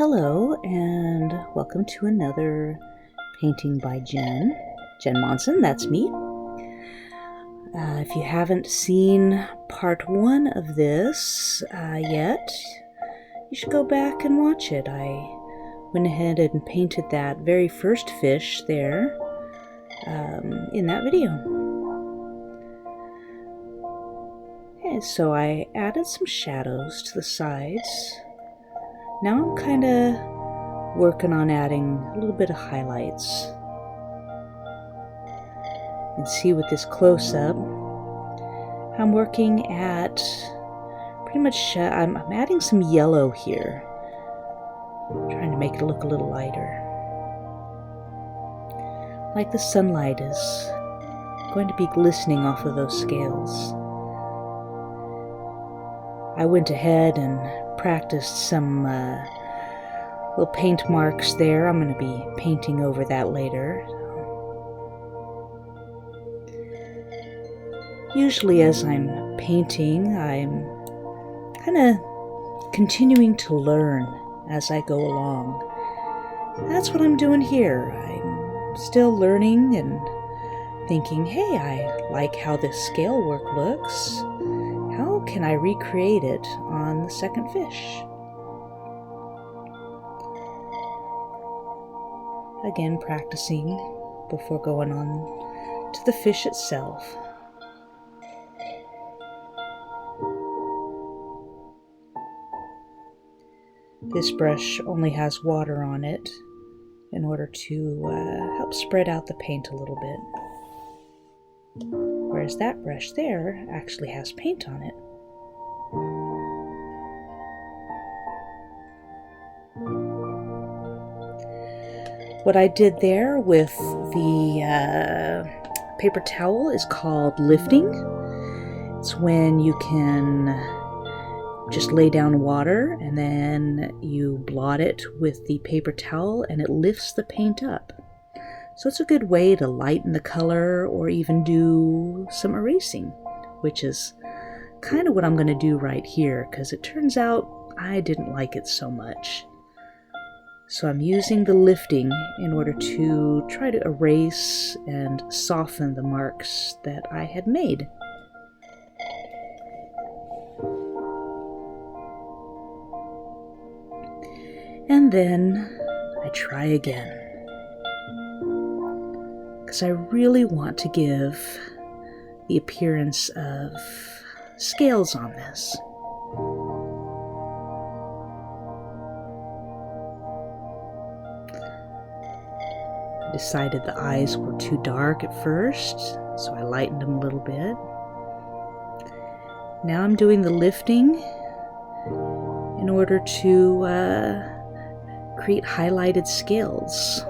Hello and welcome to another painting by Jen Monson, that's me. If you haven't seen part one of this yet, you should go back and watch it. I went ahead and painted that very first fish there in that video. Okay, so I added some shadows to the sides. Now I'm kind of working on adding a little bit of highlights. You can see with this close-up, I'm working at pretty much, I'm adding some yellow here, trying to make it look a little lighter. Like the sunlight is going to be glistening off of those scales. I went ahead and practiced some little paint marks there. I'm going to be painting over that later. Usually as I'm painting, I'm kind of continuing to learn as I go along. That's what I'm doing here. I'm still learning and thinking, hey, I like how this scale work looks. How can I recreate it on the second fish? Again, practicing before going on to the fish itself. This brush only has water on it in order to help spread out the paint a little bit. Whereas that brush there actually has paint on it. What I did there with the paper towel is called lifting. It's when you can just lay down water and then you blot it with the paper towel and it lifts the paint up. So it's a good way to lighten the color or even do some erasing, which is kind of what I'm going to do right here because it turns out I didn't like it so much. So I'm using the lifting in order to try to erase and soften the marks that I had made. And then I try again, because I really want to give the appearance of scales on this. I decided the eyes were too dark at first, so I lightened them a little bit. Now I'm doing the lifting in order to create highlighted scales.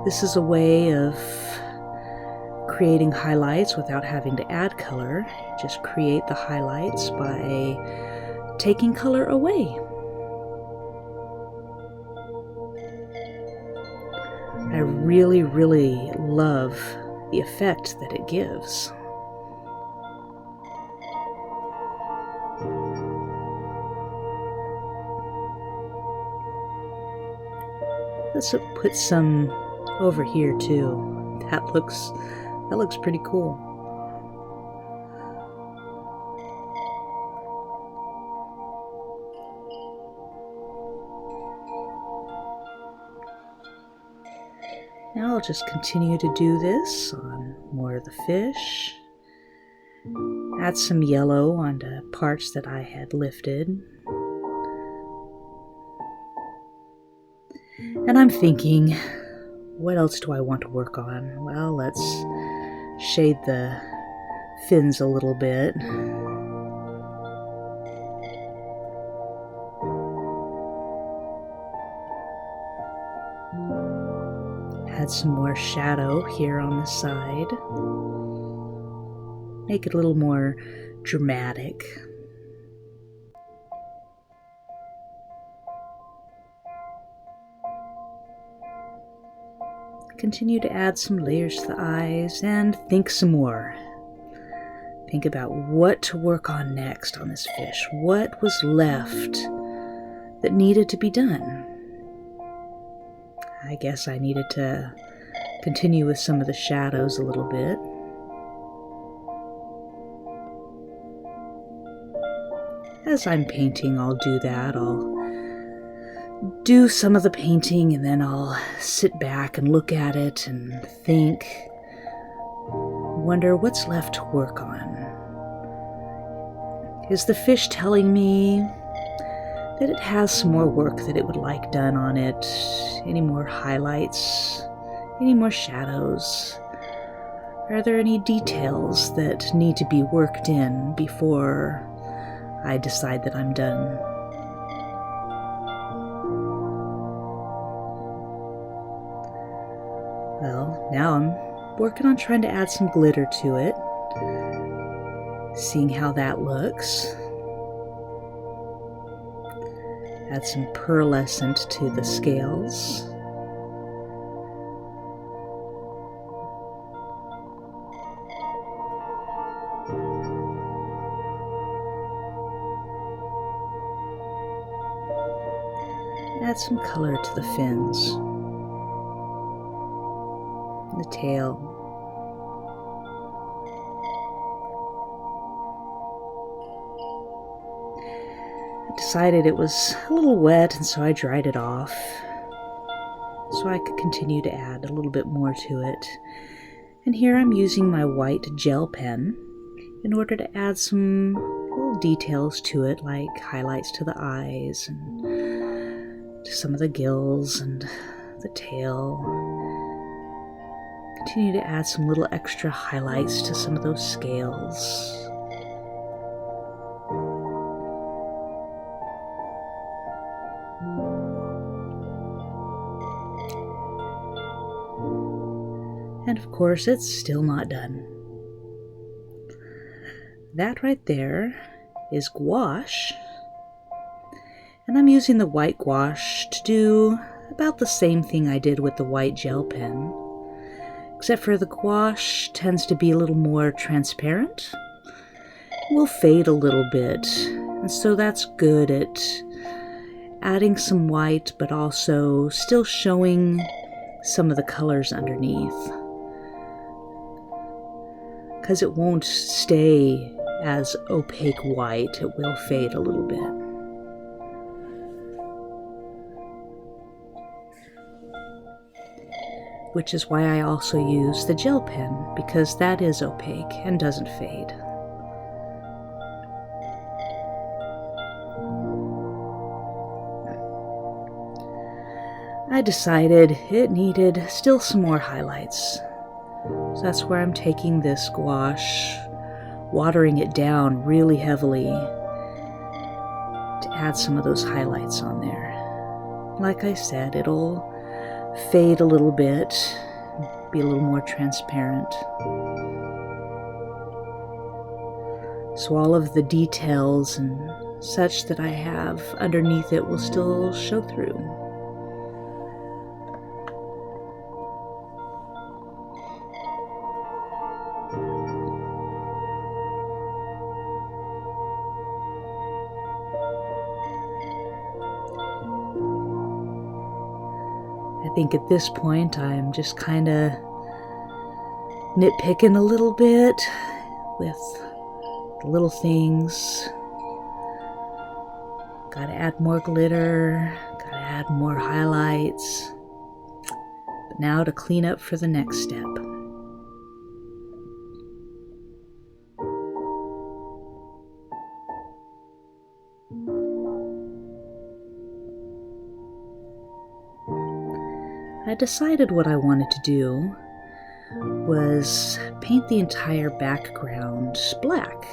This is a way of creating highlights without having to add color. Just create the highlights by taking color away. I really, really love the effect that it gives. Let's put some over here too. That looks pretty cool. Now I'll just continue to do this on more of the fish. Add some yellow onto parts that I had lifted. And I'm thinking, what else do I want to work on? Well, let's shade the fins a little bit. Add some more shadow here on the side. Make it a little more dramatic. Continue to add some layers to the eyes and think some more. think about what to work on next on this fish. What was left that needed to be done? I guess I needed to continue with some of the shadows a little bit. As I'm painting, I'll do that. I'll do some of the painting and then I'll sit back and look at it and think, wonder what's left to work on. Is the fish telling me that it has some more work that it would like done on it? Any more highlights? Any more shadows? Are there any details that need to be worked in before I decide that I'm done? Well, now I'm working on trying to add some glitter to it, seeing how that looks. Add some pearlescent to the scales. Add some color to the fins, the tail. I decided it was a little wet, and so I dried it off so I could continue to add a little bit more to it. And here I'm using my white gel pen in order to add some little details to it, like highlights to the eyes and to some of the gills and the tail. Continue to add some little extra highlights to some of those scales. And of course, it's still not done. That right there is gouache. And I'm using the white gouache to do about the same thing I did with the white gel pen. Except for the gouache tends to be a little more transparent. It will fade a little bit. And so that's good at adding some white, but also still showing some of the colors underneath. Because it won't stay as opaque white, it will fade a little bit. Which is why I also use the gel pen, because that is opaque and doesn't fade. I decided it needed still some more highlights. So that's where I'm taking this gouache, watering it down really heavily to add some of those highlights on there. Like I said, it'll fade a little bit, be a little more transparent. So all of the details and such that I have underneath it will still show through. I think at this point I'm just kind of nitpicking a little bit with the little things. Gotta add more glitter, gotta add more highlights. But now to clean up for the next step. I decided what I wanted to do was paint the entire background black.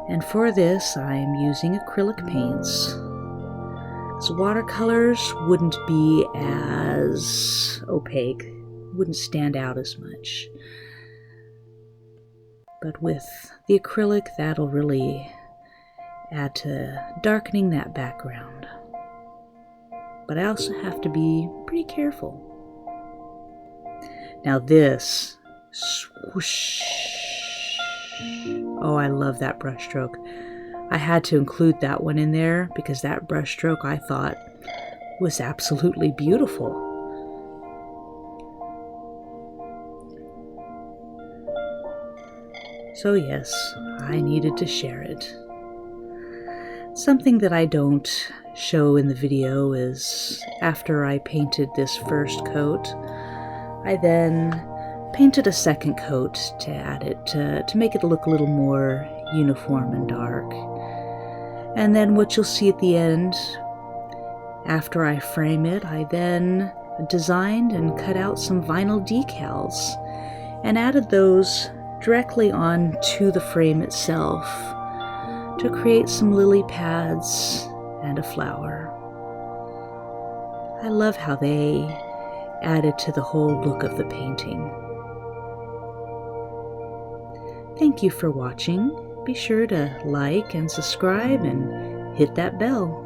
And for this, I'm using acrylic paints. So watercolors wouldn't be as opaque, wouldn't stand out as much. But with the acrylic, that'll really add to darkening that background. But I also have to be pretty careful. Now this, swoosh, Oh, I love that brushstroke. I had to include that one in there because that brushstroke I thought was absolutely beautiful. So yes, I needed to share it. Something that I don't show in the video is after I painted this first coat, I then painted a second coat to add it, to make it look a little more uniform and dark. And then what you'll see at the end, after I frame it, I then designed and cut out some vinyl decals and added those directly onto the frame itself to create some lily pads and a flower. I love how they added to the whole look of the painting. Thank you for watching. Be sure to like and subscribe and hit that bell.